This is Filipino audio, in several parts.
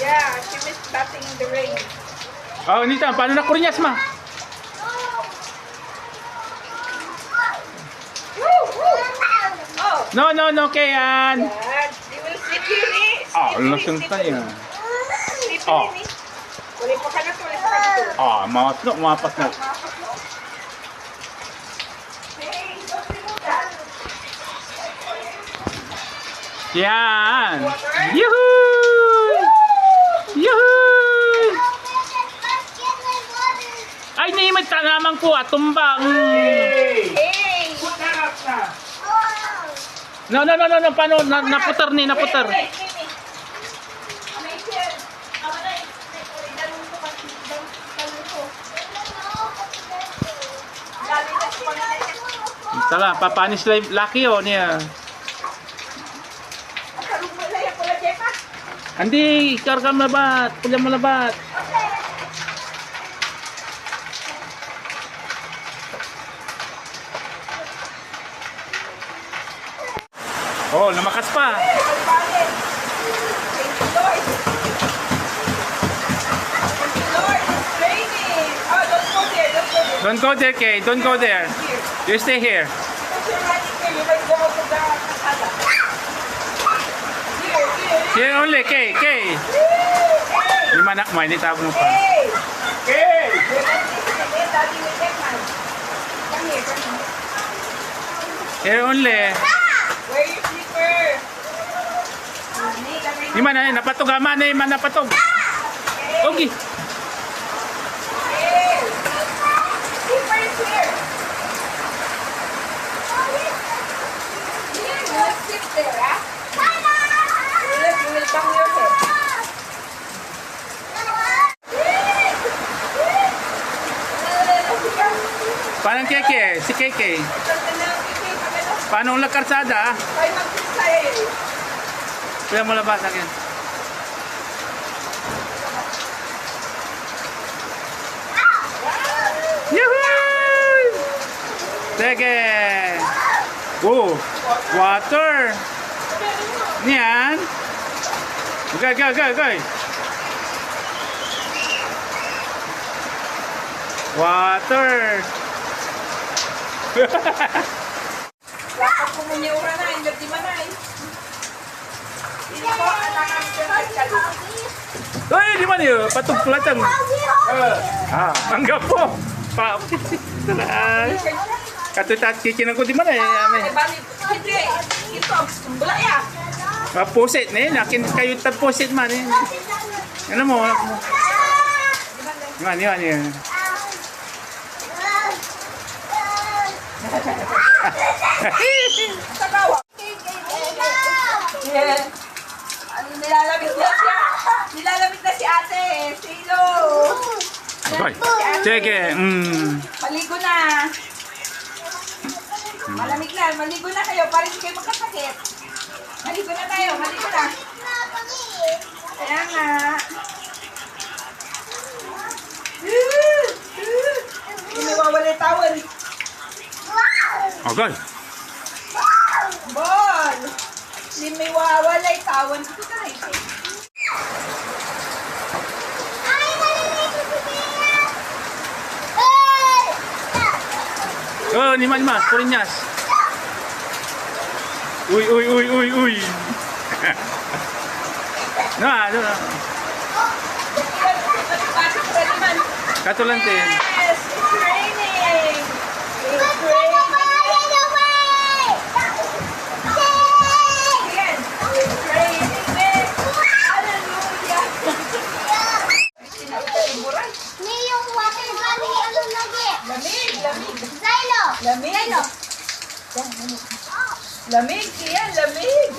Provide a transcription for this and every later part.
Yeah, she missed batting in the rain. Oh, Nita, paano na Kurinyas, ma? Oh, No, Kayan. God. They will sleep here, eh. Ah, Sleep, lasing sleep, tayo. sleep, Oh. eh. Ulit pa ka na to. Ah, mapas na. Hey, don't remove that. Yan. Yuhu! Yuhu! Ay, naimad ka naman ko, tumba. Hey. No, paano? Naputar ni, naputar. Wait. Tala, papanis laki o niya. Andi, karga malabat, pulang malabat. Oh, namakas pa. Don't go there, Kay. Don't go there. You stay here. Here only, Kay. Lima na, may tabo mo pa. Here only. Where your slipper? Lima na, napatog. Ama na, lima napatog. Okay. Slipper is here. You will sit there, ah? You will bang your head. Parang Keke, si Keke. Paano ang lakarsada? Ay, mag-pizza eh. Kaya mo labas akin. Yahoo! Sige! Oh! Water! Yan! Okay. Water! Lakad ko mo niya na, hindi di manay. Hindi ko anak ang pinagkalo. Ay, di mana ya? Patong pelatang. Mangga po. Pak. Kata tak cicin aku di mana ya? Ay, balik. Hindi. Ito, bula ya. Poset ni, nakin kayu tad poset man ni. Ano mo? Ni. Tagawa. Yeah. Ano, nilalamig na si ate. Silo. Okay. Sige. Maligo na. Malamig na. Maligo na kayo para hindi kayo magkasakit. Maligo na tayo. Maligo na. Kaya nga. Hindi mawawala yung tawel. Okay. Bon! Hindi may wawala yung tawel. Dito ka na ito. Oh, lima, Kurinyas. Uy. Na. Katulante. Yes! It's raining! It's raining! Again! It's raining! Hallelujah! Sinauburan. Lamig! Lamig, yan, lamig!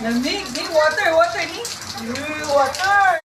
Lamig, di water ni! Water!